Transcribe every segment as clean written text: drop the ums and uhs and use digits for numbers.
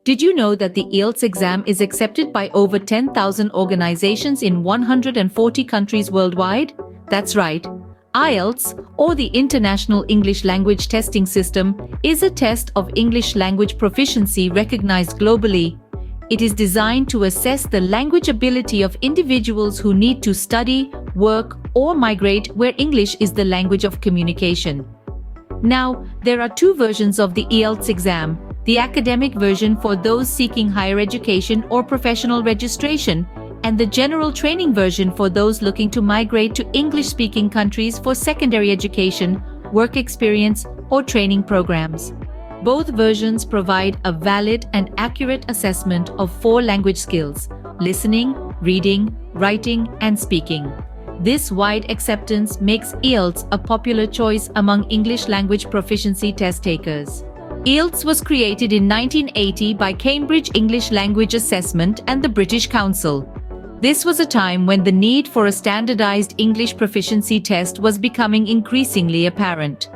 Did you know that the IELTS exam is accepted by over 10,000 organizations in 140 countries worldwide? That's right. IELTS, or the International English Language Testing System, is a test of English language proficiency recognized globally. It is designed to assess the language ability of individuals who need to study, work, or migrate where English is the language of communication. Now, there are two versions of the IELTS exam: the academic version for those seeking higher education or professional registration, and the general training version for those looking to migrate to English-speaking countries for secondary education, work experience, or training programs. Both versions provide a valid and accurate assessment of 4 language skills: listening, reading, writing, and speaking. This wide acceptance makes IELTS a popular choice among English language proficiency test takers. IELTS was created in 1980 by Cambridge English Language Assessment and the British Council. This was a time when the need for a standardized English proficiency test was becoming increasingly apparent.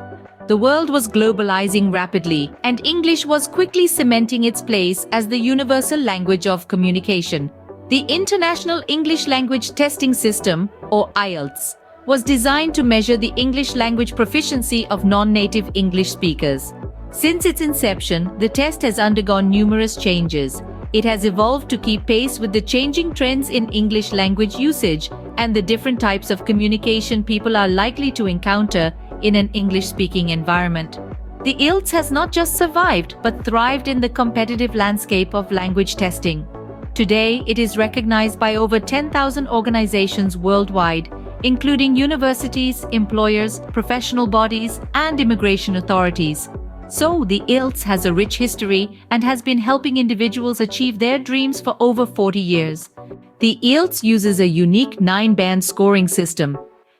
The world was globalizing rapidly, and English was quickly cementing its place as the universal language of communication. The International English Language Testing System, or IELTS, was designed to measure the English language proficiency of non-native English speakers. Since its inception, the test has undergone numerous changes. It has evolved to keep pace with the changing trends in English language usage and the different types of communication people are likely to encounter in an English-speaking environment. The IELTS has not just survived but thrived in the competitive landscape of language testing. Today, it is recognized by over 10,000 organizations worldwide, including universities, employers, professional bodies, and immigration authorities. So, the IELTS has a rich history and has been helping individuals achieve their dreams for over 40 years. The IELTS uses a unique 9-band scoring system.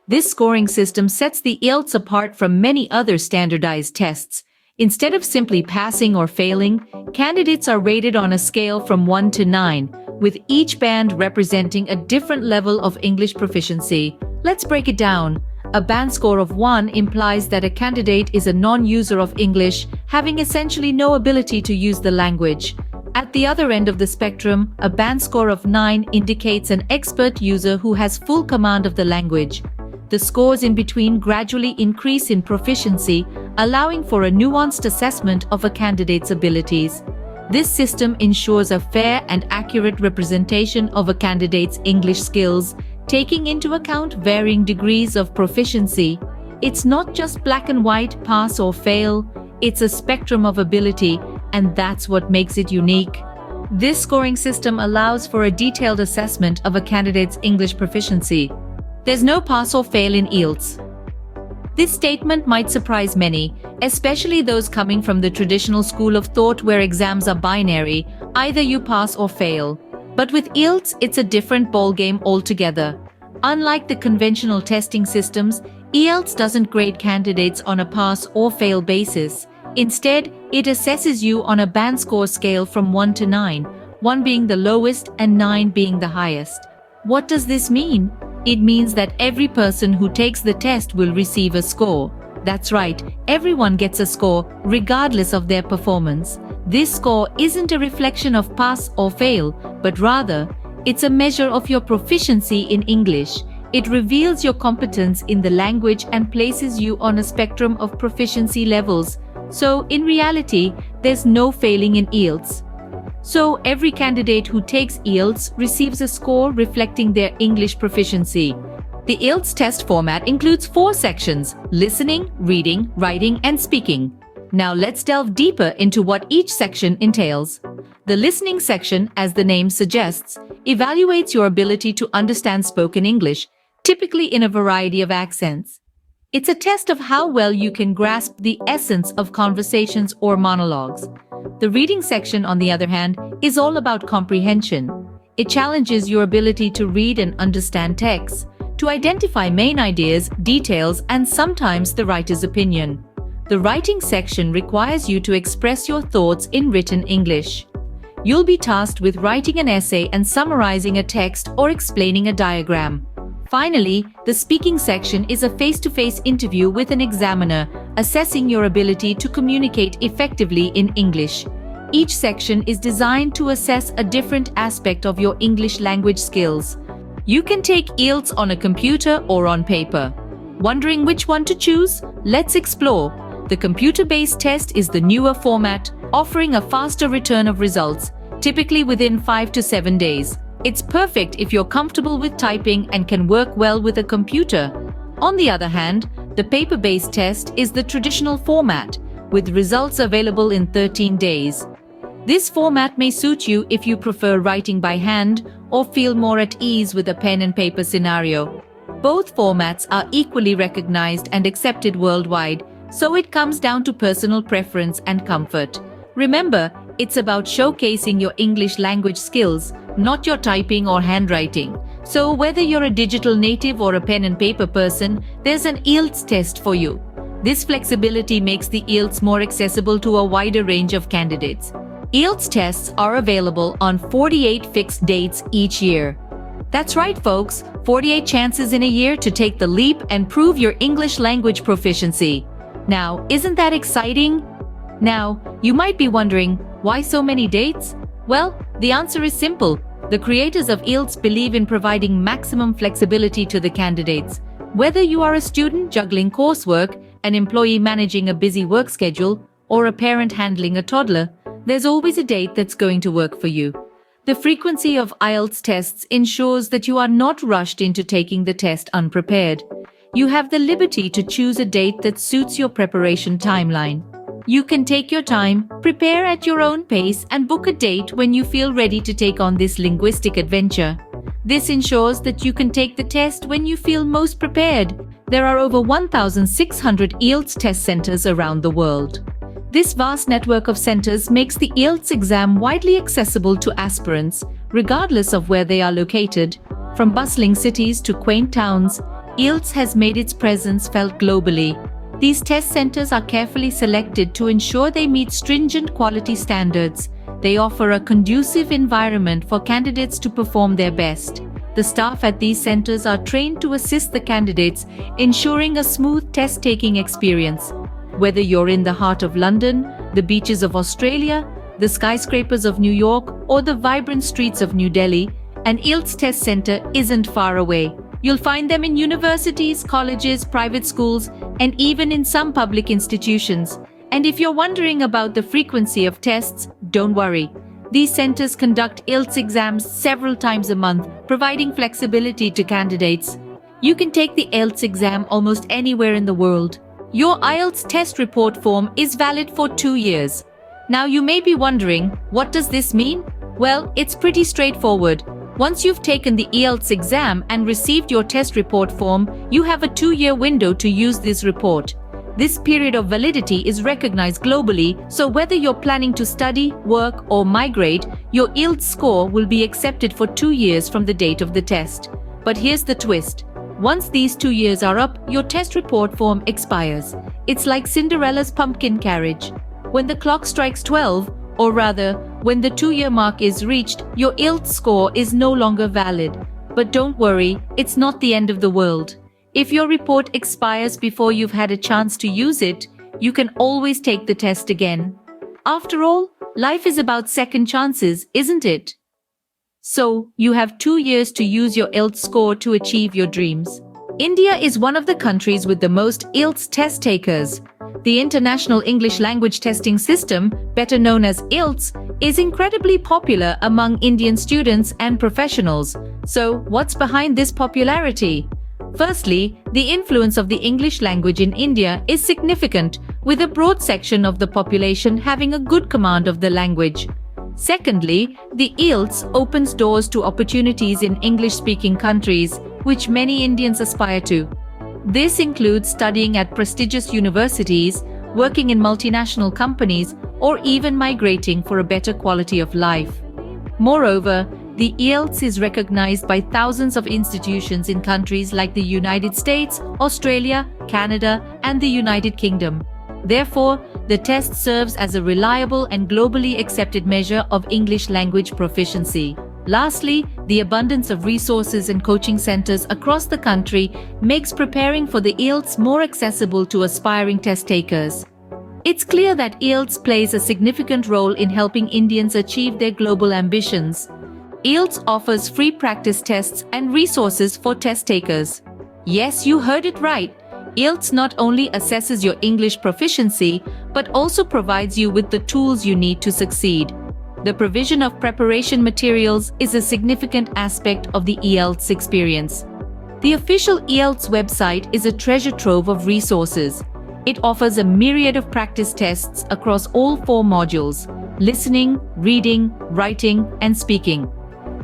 This scoring system sets the IELTS apart from many other standardized tests. Instead of simply passing or failing, candidates are rated on a scale from 1 to 9, with each band representing a different level of English proficiency. Let's break it down. A band score of 1 implies that a candidate is a non-user of English, having essentially no ability to use the language. At the other end of the spectrum, a band score of 9 indicates an expert user who has full command of the language. The scores in between gradually increase in proficiency, allowing for a nuanced assessment of a candidate's abilities. This system ensures a fair and accurate representation of a candidate's English skills, taking into account varying degrees of proficiency. It's not just black and white, pass or fail, it's a spectrum of ability, and that's what makes it unique. This scoring system allows for a detailed assessment of a candidate's English proficiency. There's no pass or fail in IELTS. This statement might surprise many, especially those coming from the traditional school of thought where exams are binary, either you pass or fail. But with IELTS, it's a different ballgame altogether. Unlike the conventional testing systems, IELTS doesn't grade candidates on a pass or fail basis. Instead, it assesses you on a band score scale from 1 to 9, 1 being the lowest and 9 being the highest. What does this mean? It means that every person who takes the test will receive a score. That's right, everyone gets a score, regardless of their performance. This score isn't a reflection of pass or fail, but rather, it's a measure of your proficiency in English. It reveals your competence in the language and places you on a spectrum of proficiency levels. So, in reality, there's no failing in IELTS. So, every candidate who takes IELTS receives a score reflecting their English proficiency. The IELTS test format includes 4 sections: listening, reading, writing, and speaking. Now let's delve deeper into what each section entails. The listening section, as the name suggests, evaluates your ability to understand spoken English, typically in a variety of accents. It's a test of how well you can grasp the essence of conversations or monologues. The reading section, on the other hand, is all about comprehension. It challenges your ability to read and understand texts, to identify main ideas, details, and sometimes the writer's opinion. The writing section requires you to express your thoughts in written English. You'll be tasked with writing an essay and summarizing a text or explaining a diagram. Finally, the speaking section is a face-to-face interview with an examiner, assessing your ability to communicate effectively in English. Each section is designed to assess a different aspect of your English language skills. You can take IELTS on a computer or on paper. Wondering which one to choose? Let's explore. The computer-based test is the newer format, offering a faster return of results, typically within 5 to 7 days. It's perfect if you're comfortable with typing and can work well with a computer. On the other hand, the paper-based test is the traditional format, with results available in 13 days. This format may suit you if you prefer writing by hand or feel more at ease with a pen and paper scenario. Both formats are equally recognized and accepted worldwide, so it comes down to personal preference and comfort. Remember, it's about showcasing your English language skills, not your typing or handwriting. So whether you're a digital native or a pen and paper person, there's an IELTS test for you. This flexibility makes the IELTS more accessible to a wider range of candidates. IELTS tests are available on 48 fixed dates each year. That's right, folks, 48 chances in a year to take the leap and prove your English language proficiency. Now, isn't that exciting? Now, you might be wondering, why so many dates? Well, the answer is simple. The creators of IELTS believe in providing maximum flexibility to the candidates. Whether you are a student juggling coursework, an employee managing a busy work schedule, or a parent handling a toddler, there's always a date that's going to work for you. The frequency of IELTS tests ensures that you are not rushed into taking the test unprepared. You have the liberty to choose a date that suits your preparation timeline. You can take your time, prepare at your own pace, and book a date when you feel ready to take on this linguistic adventure. This ensures that you can take the test when you feel most prepared. There are over 1,600 IELTS test centers around the world. This vast network of centers makes the IELTS exam widely accessible to aspirants, regardless of where they are located. From bustling cities to quaint towns, IELTS has made its presence felt globally. These test centers are carefully selected to ensure they meet stringent quality standards. They offer a conducive environment for candidates to perform their best. The staff at these centers are trained to assist the candidates, ensuring a smooth test-taking experience. Whether you're in the heart of London, the beaches of Australia, the skyscrapers of New York, or the vibrant streets of New Delhi, an IELTS test center isn't far away. You'll find them in universities, colleges, private schools, and even in some public institutions. And if you're wondering about the frequency of tests, don't worry. These centers conduct IELTS exams several times a month, providing flexibility to candidates. You can take the IELTS exam almost anywhere in the world. Your IELTS test report form is valid for 2 years. Now you may be wondering, what does this mean? Well, it's pretty straightforward. Once you've taken the IELTS exam and received your test report form, you have a 2-year window to use this report. This period of validity is recognized globally, so whether you're planning to study, work, or migrate, your IELTS score will be accepted for 2 years from the date of the test. But here's the twist. Once these 2 years are up, your test report form expires. It's like Cinderella's pumpkin carriage. When the clock strikes 12, or rather, when the 2-year mark is reached, your IELTS score is no longer valid. But don't worry, it's not the end of the world. If your report expires before you've had a chance to use it, you can always take the test again. After all, life is about second chances, isn't it? So, you have 2 years to use your IELTS score to achieve your dreams. India is one of the countries with the most IELTS test takers. The International English Language Testing System, better known as IELTS, is incredibly popular among Indian students and professionals. So, what's behind this popularity? Firstly, the influence of the English language in India is significant, with a broad section of the population having a good command of the language. Secondly, the IELTS opens doors to opportunities in English-speaking countries, which many Indians aspire to. This includes studying at prestigious universities, working in multinational companies, or even migrating for a better quality of life. Moreover, the IELTS is recognized by thousands of institutions in countries like the United States, Australia, Canada, and the United Kingdom. Therefore, the test serves as a reliable and globally accepted measure of English language proficiency. Lastly, the abundance of resources and coaching centers across the country makes preparing for the IELTS more accessible to aspiring test takers. It's clear that IELTS plays a significant role in helping Indians achieve their global ambitions. IELTS offers free practice tests and resources for test takers. Yes, you heard it right. IELTS not only assesses your English proficiency, but also provides you with the tools you need to succeed. The provision of preparation materials is a significant aspect of the IELTS experience. The official IELTS website is a treasure trove of resources. It offers a myriad of practice tests across all 4 modules: listening, reading, writing, and speaking.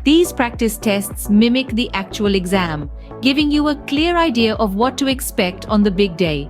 These practice tests mimic the actual exam, giving you a clear idea of what to expect on the big day.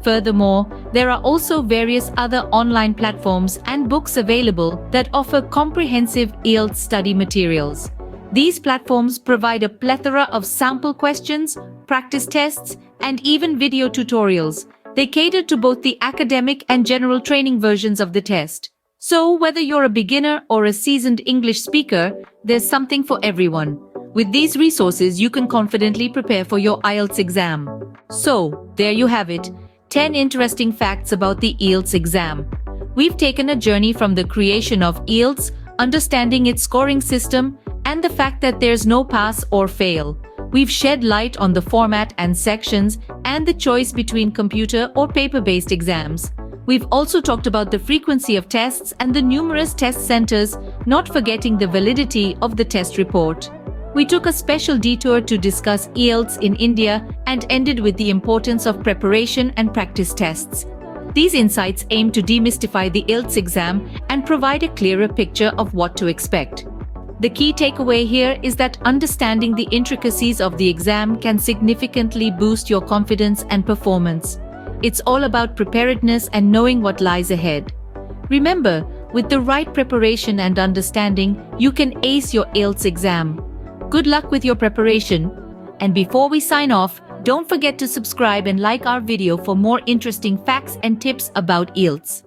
Furthermore, there are also various other online platforms and books available that offer comprehensive IELTS study materials. These platforms provide a plethora of sample questions, practice tests, and even video tutorials. They cater to both the academic and general training versions of the test. So, whether you're a beginner or a seasoned English speaker, there's something for everyone. With these resources, you can confidently prepare for your IELTS exam. So, there you have it, 10 interesting facts about the IELTS exam. We've taken a journey from the creation of IELTS, understanding its scoring system, and the fact that there's no pass or fail. We've shed light on the format and sections and the choice between computer or paper-based exams. We've also talked about the frequency of tests and the numerous test centers, not forgetting the validity of the test report. We took a special detour to discuss IELTS in India and ended with the importance of preparation and practice tests. These insights aim to demystify the IELTS exam and provide a clearer picture of what to expect. The key takeaway here is that understanding the intricacies of the exam can significantly boost your confidence and performance. It's all about preparedness and knowing what lies ahead. Remember, with the right preparation and understanding, you can ace your IELTS exam. Good luck with your preparation. And before we sign off, don't forget to subscribe and like our video for more interesting facts and tips about IELTS.